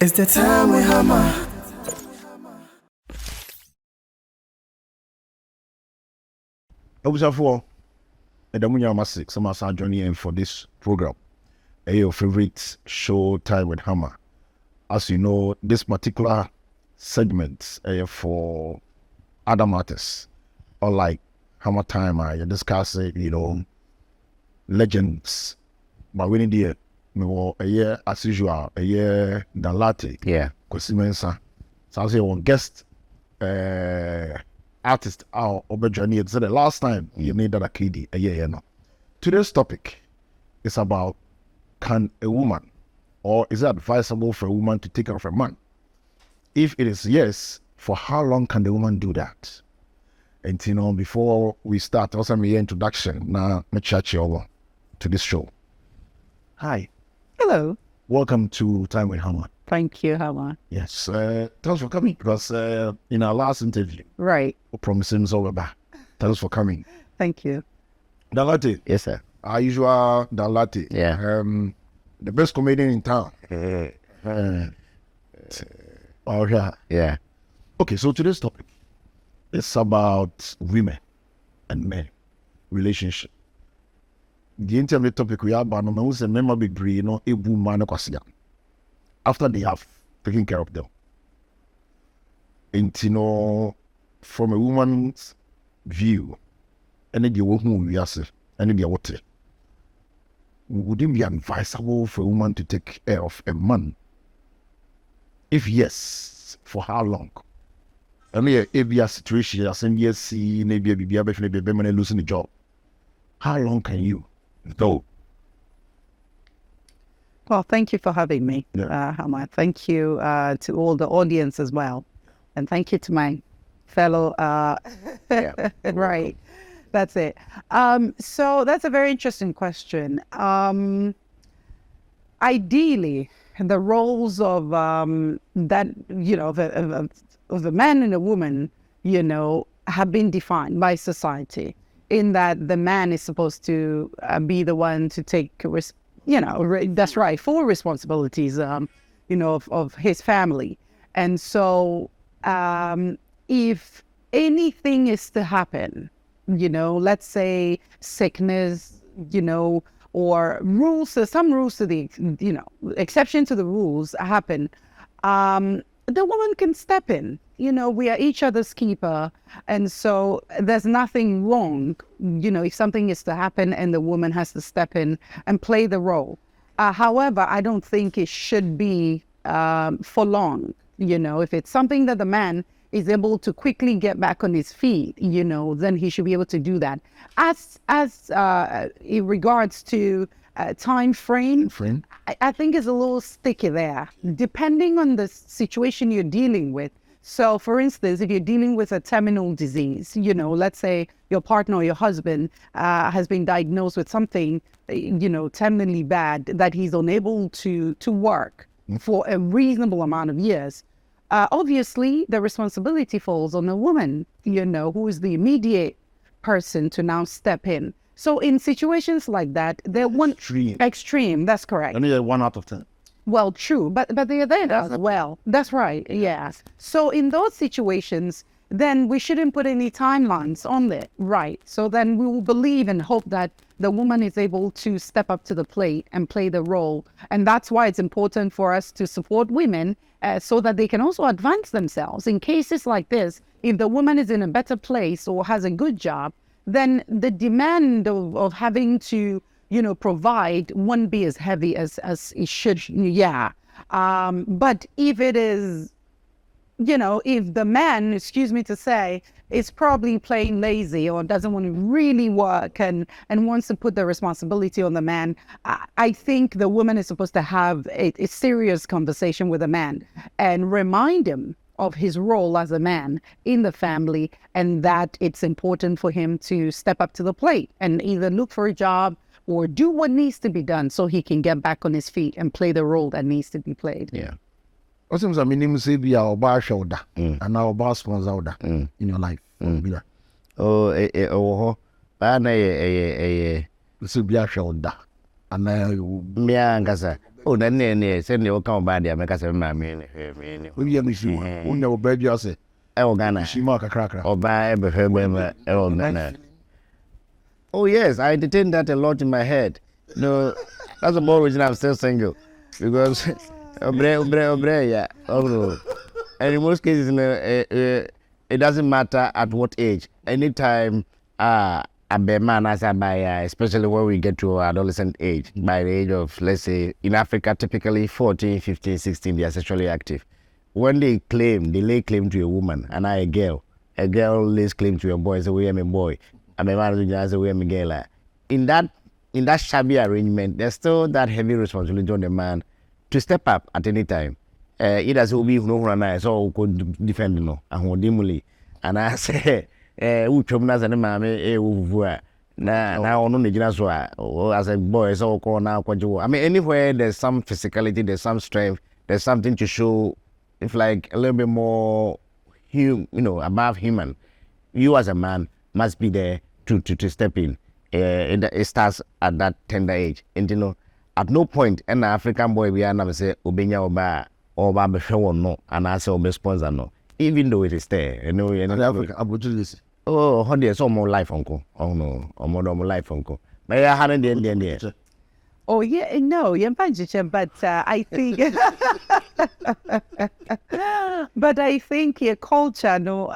It's the time with Hammer. Observe and the Munya Masik, some are joining in for this program. Your favorite show, Time with Hammer. As you know, this particular segment for other matters, or like HammerTime, I discuss legends. But when the a year as usual, a year Dalati, Kwesimensa. So I say one guest artist our journey. It's the last time you made that a kid a year. Today's topic is about, can a woman, or is it advisable for a woman to take care of a man? If it is yes, for how long can the woman do that? And before we start, also my introduction now, me chat you over to this show. Hi. Hello. Welcome to Time with Hammer. Thank you, Hammer. Yes. Thanks for coming, because in our last interview, Right. we promised him over back. Thanks for coming. Thank you. Dalati. Yes, sir. Our usual Dalati. Yeah. The best comedian in town. Oh, yeah. Yeah. Okay, so today's topic is about women and men relationship. The interview topic we have about who's a member big brain, a woman after they have taken care of them. And from a woman's view, and then the woman we ask, and then the water. Would it be advisable for a woman to take care of a man? If yes, for how long? I mean, if you are situation, as in yes, maybe losing the job. How long can you go? Well, thank you for having me, Hammer. Thank you to all the audience as well. And thank you to my fellow, right. That's it. So that's a very interesting question. Ideally, the roles of that, of a man and a woman, have been defined by society, in that the man is supposed to be the one to take, that's right, full responsibilities, of his family. And so if anything is to happen, let's say sickness, or rules, some rules to the, exception to the rules happen, the woman can step in. We are each other's keeper. And so there's nothing wrong, if something is to happen and the woman has to step in and play the role. However, I don't think it should be for long. If it's something that the man is able to quickly get back on his feet, then he should be able to do that. As in regards to time frame, I think it's a little sticky there, depending on the situation you're dealing with. So, for instance, if you're dealing with a terminal disease, let's say your partner or your husband has been diagnosed with something, terminally bad, that he's unable to work for a reasonable amount of years. Obviously, the responsibility falls on a woman, who is the immediate person to now step in. So in situations like that, they're extreme. That's correct. Only 1 out of 10. Well, true, but they are there as well. That's right. Yeah. So in those situations, then we shouldn't put any timelines on it. Right. So then we will believe and hope that the woman is able to step up to the plate and play the role. And that's why it's important for us to support women so that they can also advance themselves. In cases like this, if the woman is in a better place or has a good job, then the demand of having to, provide won't be as heavy as it should. Yeah. But if it is, if the man, excuse me to say, is probably playing lazy or doesn't want to really work and wants to put the responsibility on the man, I think the woman is supposed to have a serious conversation with the man and remind him of his role as a man in the family, and that it's important for him to step up to the plate and either look for a job or do what needs to be done so he can get back on his feet and play the role that needs to be played. Yeah. What seems I mean, say be our bar shoulder and our bar sponsor in your life. Bana This will be a shoulder. And miangasa. Oh, then send you come by there, make us a man. We are missing one. Your baby, I say, Ghana. she mark a cracker. Or buy Ghana. Oh, yes, I entertain that a lot in my head. No, that's the more reason I'm still single. Because, yeah. Oh, and in most cases, it doesn't matter at what age. Anytime, a man as I buy, especially when we get to adolescent age, by the age of, let's say, in Africa, typically 14, 15, 16, they are sexually active. When they lay claim to a woman, and a girl lays claim to a boy, so we am a boy. I'm a man, so we am a girl. In that shabby arrangement, there's still that heavy responsibility on the man to step up at any time. Either so be no one so could defend no and who dimly. And I say, who chumnas and mammy, now on the as a boy, so called now. I mean, anywhere there's some physicality, there's some strength, there's something to show, if like a little bit more, above human. You as a man must be there to step in. It starts at that tender age. And at no point, an African boy we are never say, Obenya Oba. Or Baba show no, and I say Obe sponsor no. Even though it is there, Africa, I would do this. Oh, how there's all more life, uncle. Oh no, or more life, uncle. May I have the end there? Oh yeah, no, but I think, but I think your culture, no,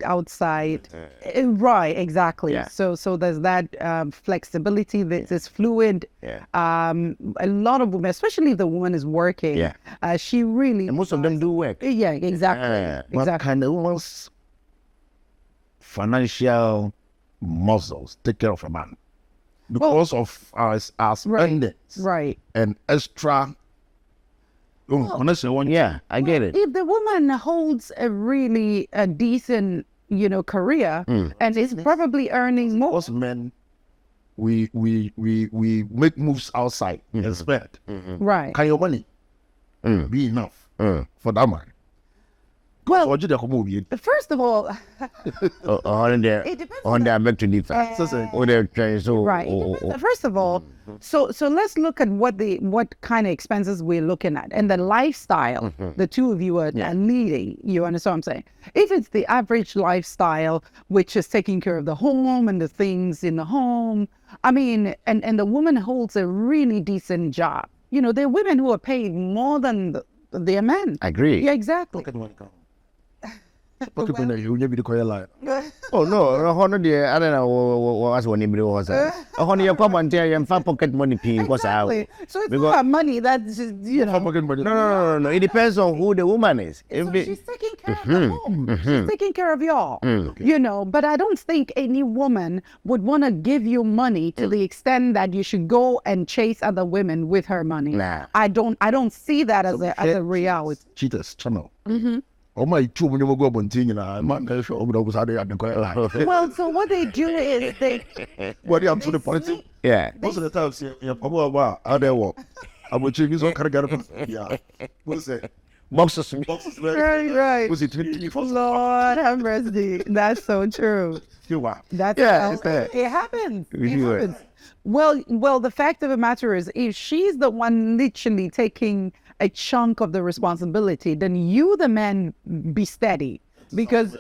outside, right? Exactly. Yeah. So there's that flexibility that is fluid. Yeah. A lot of women, especially if the woman is working, Yeah. she really. And most of them do work. Yeah, exactly. What kind of woman's financial muscles take care of a man? Because of our spending Right. and extra. Yeah, I get it. If the woman holds a really decent, career and is probably earning more. Us men, we make moves outside and spend. Right. Can your money be enough for that man? Well, Or did you come over? first of all, On there, it depends on their back to differ. Oh, they're trying so. right. First of all, so let's look at what kind of expenses we're looking at and the lifestyle the two of you are leading. You understand what I'm saying? If it's the average lifestyle, which is taking care of the home and the things in the home, I mean, and the woman holds a really decent job. There are women who are paid more than their men. I agree. Yeah, exactly. You be the quiet line. Oh no, honor dear, I don't know what's one name was. Honor your come and tell you pocket money pin because Exactly. So it's not her money that's just, No. It depends on who the woman is. So she's taking care of the home. She's taking care of y'all. But I don't think any woman would want to give you money to the extent that you should go and chase other women with her money. Nah. I don't see that as a reality. Cheaters channel. Oh my, 2 million go up on thing, I'm not sure over at the quiet line. Well, so what they do is they What are you to the policy? Yeah. Most of the time, see, you're probably out there walk. I will check this one, can I get it? Yeah. What's that? Boxes. right. Was it 24? Lord have mercy. That's so true. That's it happens. It happens. Well, the fact of the matter is, if she's the one literally taking a chunk of the responsibility, then you, the man, be steady. Because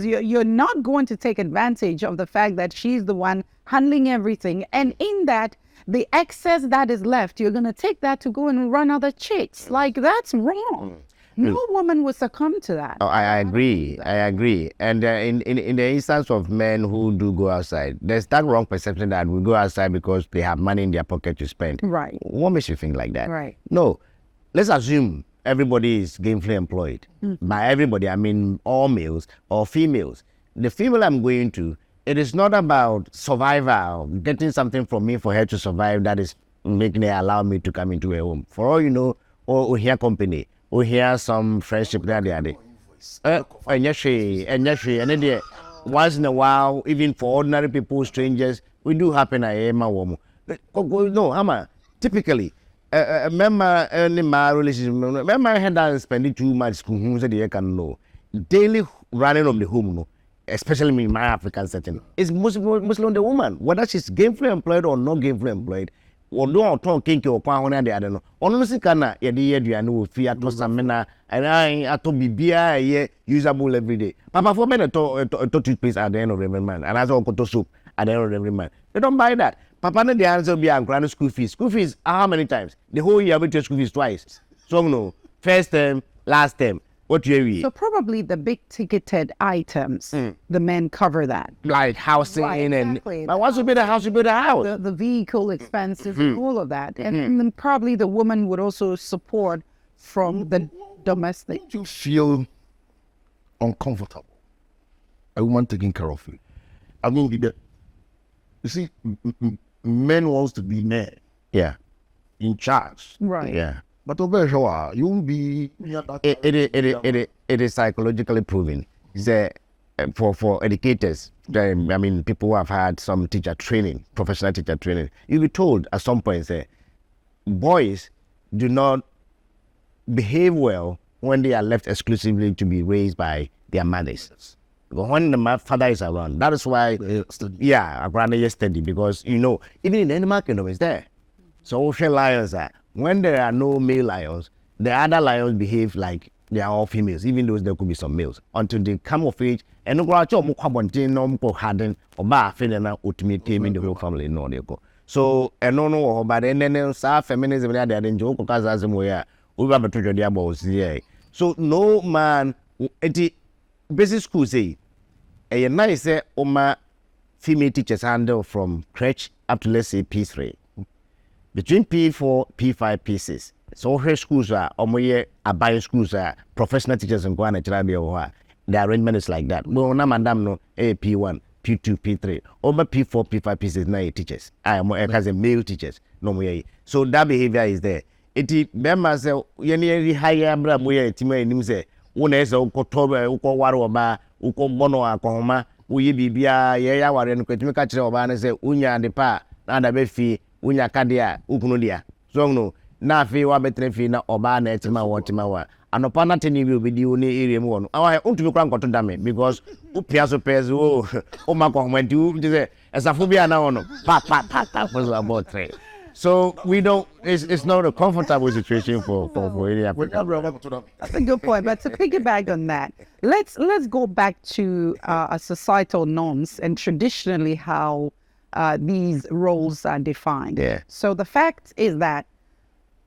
you're not going to take advantage of the fact that she's the one handling everything. And in that, the excess that is left, you're going to take that to go and run other chicks. Like, that's wrong. No woman would succumb to that. Oh, I agree. And in the instance of men who do go outside, there's that wrong perception that we go outside because they have money in their pocket to spend. Right. What makes you think like that? Right. No. Let's assume everybody is gainfully employed. By everybody, I mean all males or females. The female I'm going to, it is not about survival, getting something from me for her to survive that is making her allow me to come into her home. For all you know, or hear company, or hear some friendship that they are there. And once in a while, even for ordinary people, strangers, we do happen at Emma woman. No, Hammer, typically, member earning my relationship, member had done spending too much school, so they can know. Daily running of the home, no, especially in my African setting, is mostly on the woman. Whether she's gainfully employed or not gainfully employed, Odo ton kinki okwa ho na de ade no ono no sika na ye de ye aduane wo fi ato samena and ato bibia ye usable every day papa for me to toothpaste at the end of every month and as okoto soap at the end of every month they don't buy that papa no the answer be an school fees how many times the whole year we take school fees twice so no first term last term. What you So probably the big ticketed items, the men cover that. Like housing Right, exactly. and but once you build a house, you build a house. The vehicle expenses, all of that. And then probably the woman would also support from the domestic. Don't you feel uncomfortable? A woman taking care of you. I mean, you see, men wants to be men. Yeah. In charge. Right. Yeah. But over here, you won't be. It is psychologically proven. For educators, I mean, people who have had some teacher training, professional teacher training, you'll be told at some point, say, boys do not behave well when they are left exclusively to be raised by their mothers. Because when the father is around, that is why, yeah, I'd rather study because, you know, even in the animal kingdom, it's there. So ocean lions are, when there are no male lions, the other lions behave like they are all females, even though there could be some males, until they come of age, and no gradual more carbon, no more harden, or bar feeling ultimate team in the whole family, no, they go. So, and no, but then feminism, they didn't joke because as we are, we have a treasure their balls, yeah. So, no man, it basic school say, a nice Oma female teachers handle from crèche up to let's say P3. Between P4, P5, P6. So her schools are abaya schools are professional teachers in Ghana, the arrangement is like that. Well, na madam no P1, P2, P3. Over P4, P5, P6 na teachers. I am as a male teachers. No more. So that behavior is there. It remember say any higher bra boy tima nim say one is uko waro ba uko bono akoma uye bibia ye ya ware no kwetimi ka kire oba na say unya de pa na da be fi unya kadea ukunu dia so no na fi wa betre fi na oba na etima wotima wa anopa na teni bi obedi oni area mu wono awa untumi kra nkoto dame because upia so pez o makọ homenti u say esafo bia na wono pa for about 3. So we don't. It's not a comfortable situation for any African. That's a good point. But to piggyback on that, let's go back to societal norms and traditionally how these roles are defined. Yeah. So the fact is that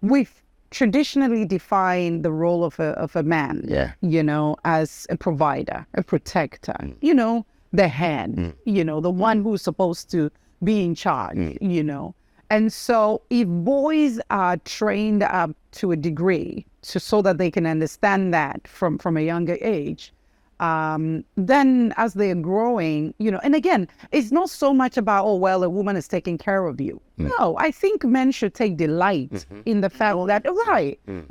we've traditionally defined the role of a man. Yeah. You know, as a provider, a protector. You know, the head. You know, the one who's supposed to be in charge. You know. And so if boys are trained up to a degree so that they can understand that from a younger age, then as they're growing, you know, and again, it's not so much about, oh, well, a woman is taking care of you. No, I think men should take delight in the fact that,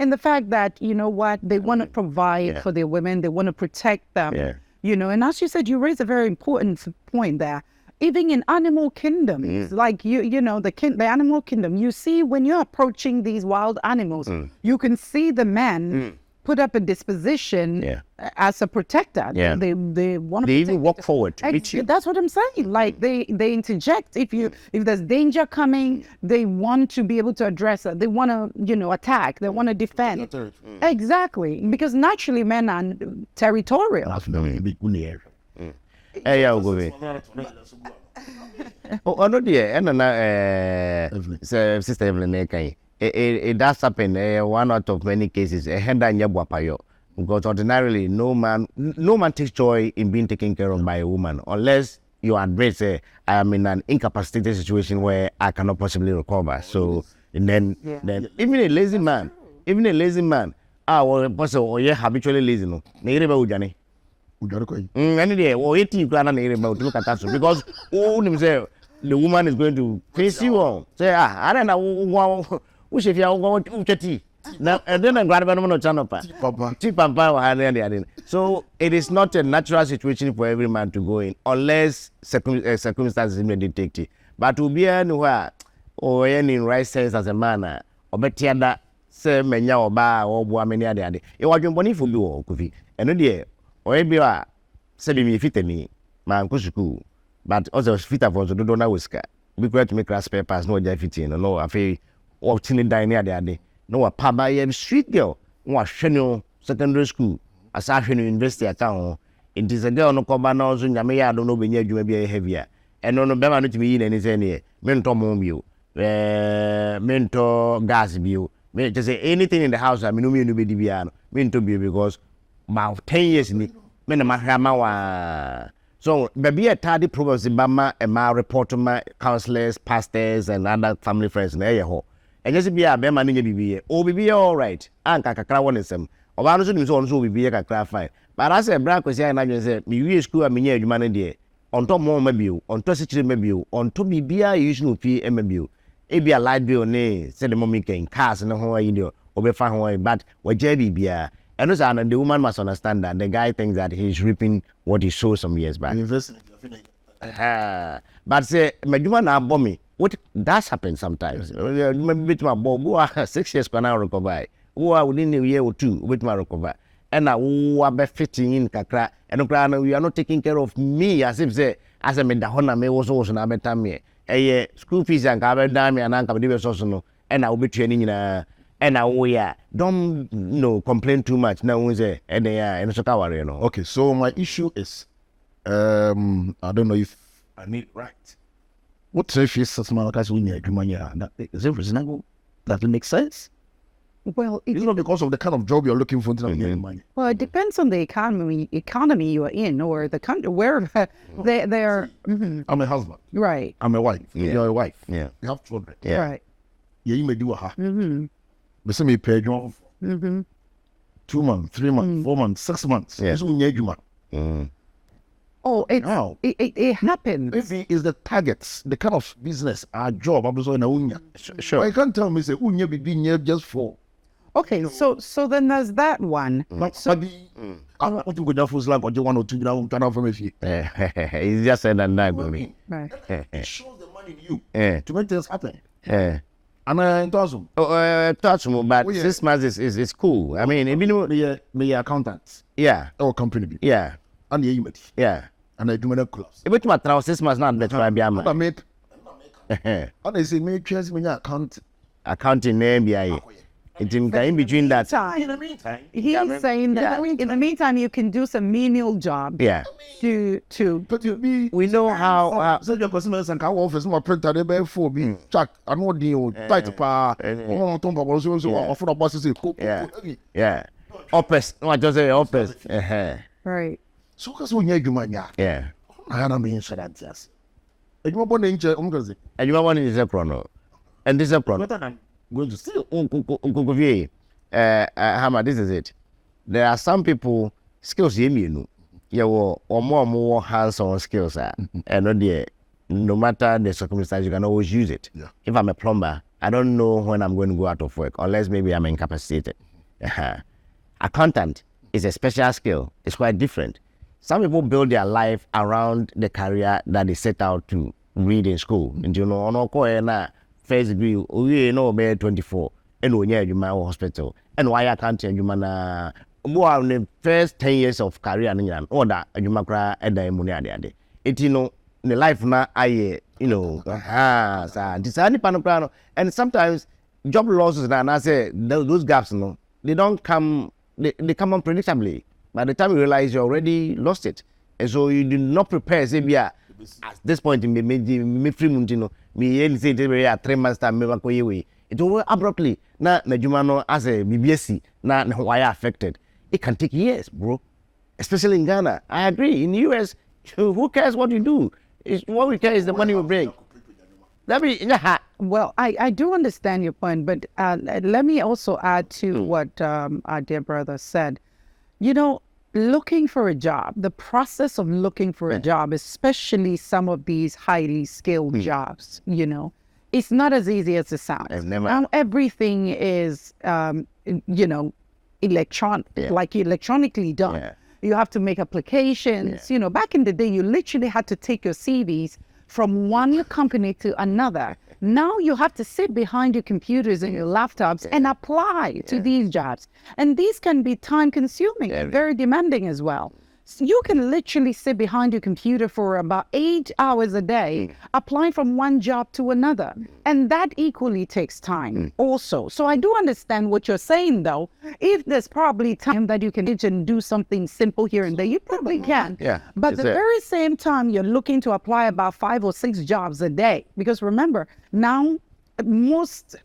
in the fact that, you know what, they want to provide for their women, they want to protect them, you know, and as you said, you raised a very important point there. Even in animal kingdoms, like you know, the animal kingdom, you see when you're approaching these wild animals, you can see the man put up a disposition as a protector. Yeah. They want to. They even walk forward to meet you. That's what I'm saying. Like they interject if there's danger coming, they want to be able to address it. They want to, you know, attack. They want to defend. Exactly, because naturally men are territorial. Hey, yeah, go away. Oh, no, dear. And Sister Evelyn, it does happen. One out of many cases, a hand and yabuapayo. Because ordinarily, no man takes joy in being taken care of by a woman, unless you admit, I am in an incapacitated situation where I cannot possibly recover. So, and then even a lazy man, well, habitually lazy, no, any day, or 18 plan about to look at that because the woman is going to face you on. Say, I don't know which if you are going to tea. Now, and then I'm glad about no channel. Cheap and power. So it is not a natural situation for every man to go in unless circumstances may dictate it. But to be anywhere or any right sense as a man, or better that say menya or bar or boy many other. You are going for you or coffee. And dear. Or maybe I said me fit me, man, school, but also fit for the donor whisker. we go to make class papers, no, Jeff 15, no, I feel, or Tilly Dine there, no, a papa, street girl, no, secondary school, a Sasha university account. It is a girl no cobana, so Yamea don't know when you may be heavier. And no Bama to be in any mentor mobile, mentor gas bill. Just say anything in the house, I mean, no be Diviano, mean to be because my 10 years in it, so maybe a tardy problems in Bama and my report to my counselors, pastors, and other family friends in the and just be a Bama be all right. And Kakra one is some. Or I don't also be a Kakra fine. But I said, Black was saying, I said, me school, I mean, you man, dear. On top more maybe, on top city maybe, on top be a usual fee, maybe. It be a light bill, nay, said the mommy can cast and how you do, or be fine away, but what JB be a. And also, the woman must understand that the guy thinks that he's reaping what he sowed some years back. But say, my woman are bombing. What does happen sometimes? Maybe my boy, 6 years can now recover. Who within a year or two with my recover. And now who are fitting in Kakra, and we are not taking care of me as if say, as I mean, the Honor may was also not better me. A school fees and cover dime and uncle Davis also, and I will be training in a. And now we are don't complain too much now we say and they are in Sokawa, you know. Okay, so my issue is I don't know if I need it right. What if it's such a case we need money? Is it reasonable? That makes sense? Well, it's not because of the kind of job you're looking for to get money. Well, it depends on the economy you are in or the country where they are. I'm a husband. Right. I'm a wife. Yeah. You're a wife. Yeah. You have children. Yeah. Right. Yeah, you may do a half. But some may pay you 2 months, 3 months, 4 months, 6 months. Yeah. Oh, it happens. If it is the targets, the kind of business, our job, I'm in a unya. Sure. I can't tell me say unya be doing here just for. Okay, so then there's that one. I want to go down for like or 1 or 2 down from a fee. It's just said that not me. Right. It shows the money in Yeah. you to make things happen. Yeah. And I told him, Touch me, but Oh, yeah. 6 months is cool. I mean, even me accountants yeah, or company, yeah, and the email, yeah. and I do my clubs. If it's my 6 months not better, I be a And I man. make, and I say, make choice when you account. Accounting name be I. It's in between that. In the meantime, He's saying that in the meantime you can do some menial job Yeah. to but you be. We know how. So your customers and car office, my printer, they buy for me. Jack, I know deal, tight pa. Oh, don't bother, so offer the bosses. Yeah. Yeah. Opus. No, I just say opus. right. So, because when you man, Yeah. I don't mean so that yes. And you want to injure, And you want is a chrono. And this is a chrono. but I'm going to see. Hammer, this is it. There are some people skills you know. Yeah, or more hands-on skills and no matter the circumstance, you can always use it. Yeah. If I'm a plumber, I don't know when I'm going to go out of work, unless maybe I'm incapacitated. Accountant is a special skill. It's quite different. Some people build their life around the career that they set out to read in school. And you know, first degree, we know about 24, and when you're in my hospital, and why I can't tell you, man, more on the first 10 years of career, and all that, and you might cry at the money. It, you know, the life now, I, you know, decided panopano, and sometimes job losses, and I say, those gaps, you know, they don't come, they come unpredictably. By the time you realize you already lost it, and so you do not prepare, say, yeah, at this point, me free muntino, me say, 3 months time, me go away. It will abruptly, na Jumano as a BBSC, na why affected. It can take years, bro. Especially in Ghana. I agree. In the US, who cares what you do? What we care is the money we bring. Well, I do understand your point, but let me also add to what our dear brother said. You know, looking for a job, the process of looking for a job, especially some of these highly skilled jobs, you know, it's not as easy as it sounds. Now, everything is, you know, electronically done. Yeah. You have to make applications. You know, back in the day, you literally had to take your CVs from one company to another. Now you have to sit behind your computers and your laptops and apply to these jobs. And these can be time consuming and very demanding as well. You can literally sit behind your computer for about 8 hours a day, applying from one job to another. And that equally takes time also. So I do understand what you're saying, though. If there's probably time that you can do something simple here and there, you probably can. Yeah. But at the very same time, you're looking to apply about 5 or 6 jobs a day. Because remember, now most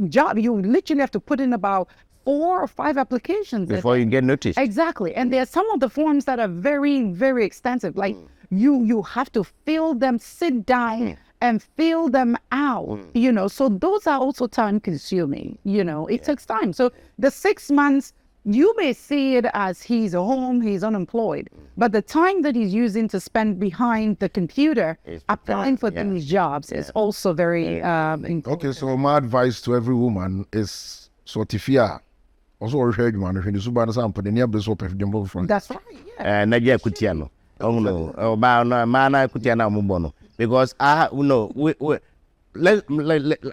jobs, you literally have to put in about 4 or 5 applications before you get noticed. Exactly. And there are some of the forms that are very, very extensive. Like you have to fill them, sit down and fill them out, you know. So those are also time consuming, you know. It takes time. So the 6 months, you may see it as he's home, he's unemployed. But the time that he's using to spend behind the computer applying for these jobs is also very important. Okay, so my advice to every woman is sort of fear. Also, I heard man, when you subana sample, the near bliss open the front. That's right. Yeah. Nadia Kutiano. Oh no, mana Kutiana Mubono. Because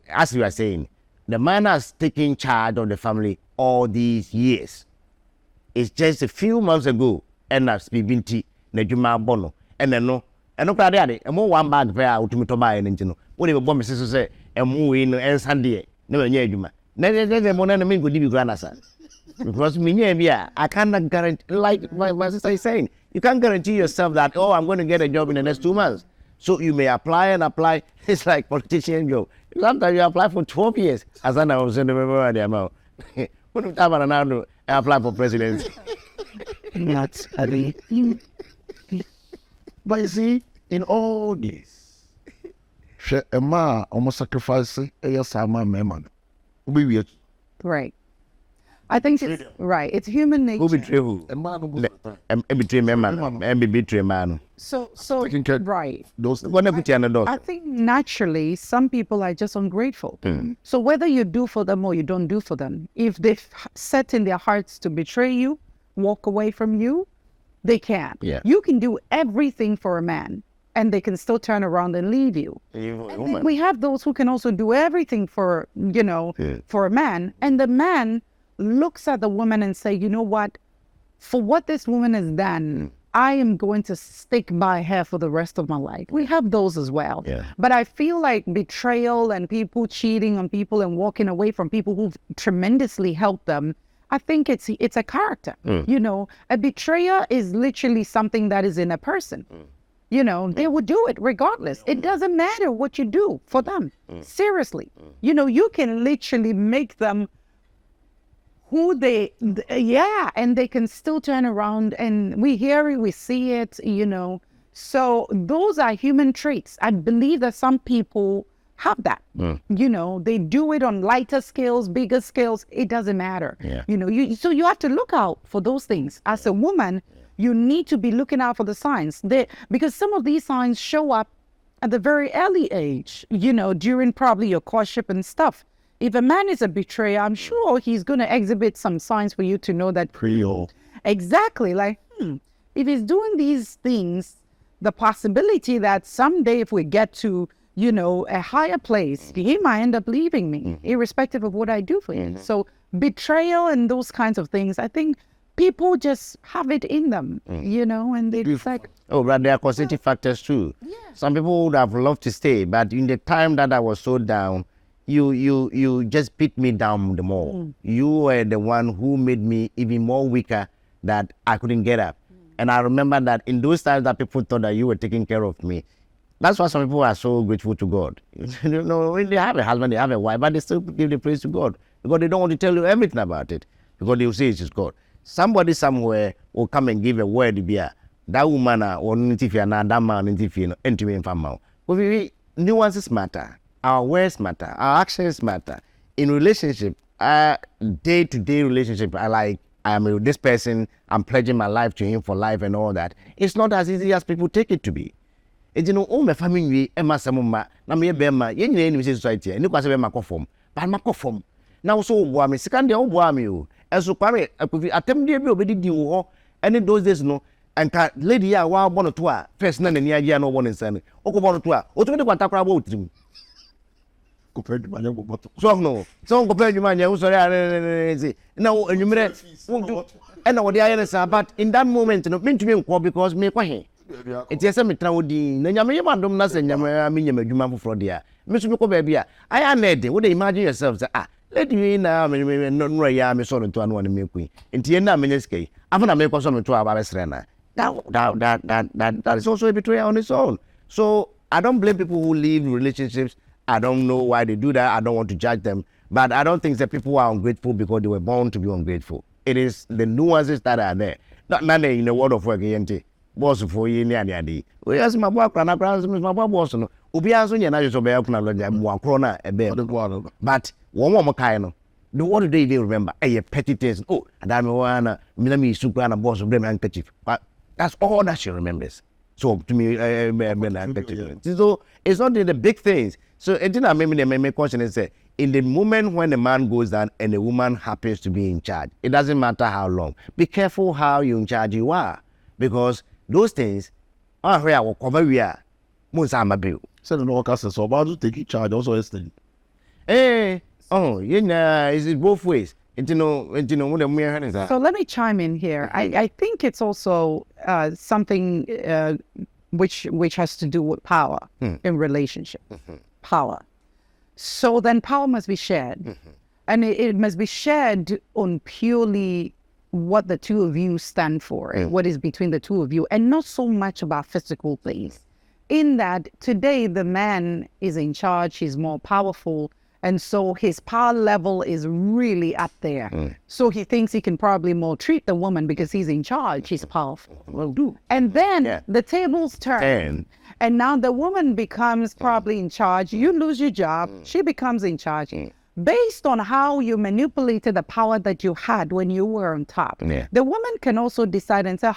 as you are saying, the man has taken charge of the family all these years. It's just a few months ago, and I've been tea, Nejuma Bono, and then no, and no crowd, and more one bag fair out to me to buy an engine. Whatever bomb sister say, and move in and Sunday, never near you. Never more than a minute could give you grandson. Because me, I cannot guarantee, like my sister is saying, you can't guarantee yourself that, oh, I'm going to get a job in the next 2 months. So you may apply and apply. It's like politician job. Sometimes you apply for 12 years. As I was in the amount. When I apply for presidency. That's funny. But you see, in all this, a man almost sacrifice a sama man. Right. I think it's right. It's human nature. Who betray who? A man betray man. And betray man. So right. Those I think naturally some people are just ungrateful. So whether you do for them or you don't do for them, if they've set in their hearts to betray you, walk away from you, they can. Yeah. You can do everything for a man and they can still turn around and leave you. And we have those who can also do everything for, for a man, and the man looks at the woman and say, you know what, for what this woman has done, I am going to stick by her for the rest of my life. We have those as well. Yeah. But I feel like betrayal and people cheating on people and walking away from people who've tremendously helped them, I think it's a character. A betrayer is literally something that is in a person. They would do it regardless. It doesn't matter what you do for them. Seriously. You can literally make them who and they can still turn around, and we hear it, we see it, So those are human traits. I believe that some people have that. They do it on lighter scales, bigger scales. It doesn't matter. Yeah. So you have to look out for those things. As a woman, you need to be looking out for the signs. Because some of these signs show up at the very early age, during probably your courtship and stuff. If a man is a betrayer, I'm sure he's going to exhibit some signs for you to know that. Creole. Exactly. Like, if he's doing these things, the possibility that someday if we get to, a higher place, he might end up leaving me, irrespective of what I do for him. So betrayal and those kinds of things, I think people just have it in them, and they decide. Oh, but there are causative factors too. Yeah. Some people would have loved to stay, but in the time that I was so down, you just beat me down the more. You were the one who made me even more weaker, that I couldn't get up. And I remember that in those times that people thought that you were taking care of me. That's why some people are so grateful to God. When they have a husband, they have a wife, but they still give the praise to God because they don't want to tell you everything about it, because they will say it is God. Somebody somewhere will come and give a word to that woman or that man into me and nuances matter. Our words matter. Our actions matter. In relationship, day-to-day relationship, I am with this person, I'm pledging my life to him for life and all that. It's not as easy as people take it to be. My family, Emma Samuma, Namia Bema, any society, and you can say my conform, but my conform. Now, so Wami, second day, Wami, as so pare, I could attempt to be obedient you, and in those days, no, and lady, ya, wow, one or two, first, none, and the idea no one is sending. Oko one or two, or 20 about him. compared to my young bottle. So no. So compared to my young sorry, now and you may and what the irons are, but in that moment, no mean to me because me kwa it is a metrodi, Nanyama Madam Nas and Yamina Juma for dear. Mr. Baby, I am ready. Would imagine yourselves? Let me now, not Raya, Miss Solon to one milk queen. In Tiena Mineske, I'm going to make some to our Rena. That is also a betrayal on its own. So I don't blame people who leave relationships. I don't know why they do that. I don't want to judge them. But I don't think that people are ungrateful because they were born to be ungrateful. It is the nuances that are there. Not in the world of work, boss for you, Nanny. We ask my work, and I promise my boss. Ubiazo, and I just obey up one corner a bit. But one more kind of. What do they even remember? A petty things. Oh, and I'm one, Milami Super and a boss of them handkerchief. But that's all that she remembers. So to me, so it's not the big things. So it didn't make me question and say, in the moment when a man goes down and a woman happens to be in charge, it doesn't matter how long. Be careful how you in charge you are, because those things are where I will cover we are. Musama bill. So the workers so about to take charge also yesterday. Eh, oh, is it both ways? So let me chime in here. I think it's also something which has to do with power in relationship. Power. So then power must be shared. And it must be shared on purely what the two of you stand for, what is between the two of you, and not so much about physical things. In that today the man is in charge, he's more powerful, and so his power level is really up there. So he thinks he can probably maltreat the woman because he's in charge, he's powerful. Will do. And then the tables turn. And now the woman becomes probably in charge. You lose your job, she becomes in charge. Based on how you manipulated the power that you had when you were on top. The woman can also decide and say,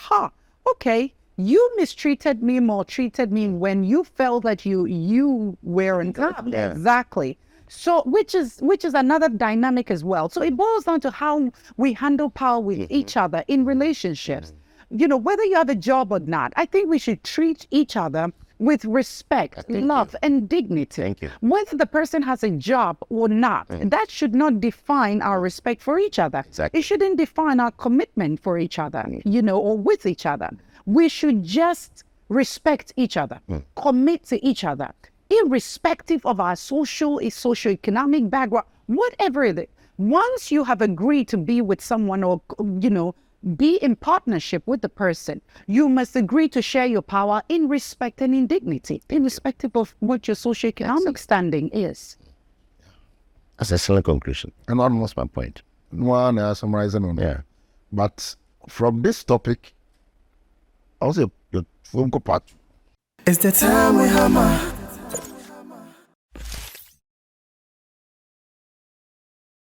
okay, you mistreated me, maltreated me when you felt that you were on top. Exactly. So which is another dynamic as well. So it boils down to how we handle power with each other in relationships. You know, whether you have a job or not, I think we should treat each other with respect, love, and dignity. Thank you. Whether the person has a job or not, that should not define our respect for each other. Exactly. It shouldn't define our commitment for each other, you know, or with each other. We should just respect each other, commit to each other, irrespective of our socioeconomic background, whatever it is. Once you have agreed to be with someone or, you know, be in partnership with the person, you must agree to share your power in respect and in dignity, irrespective of what your socioeconomic standing is. That's an excellent conclusion. And almost my point. One summarizing on there. But from this topic, also your phone part. It's the time we hammer.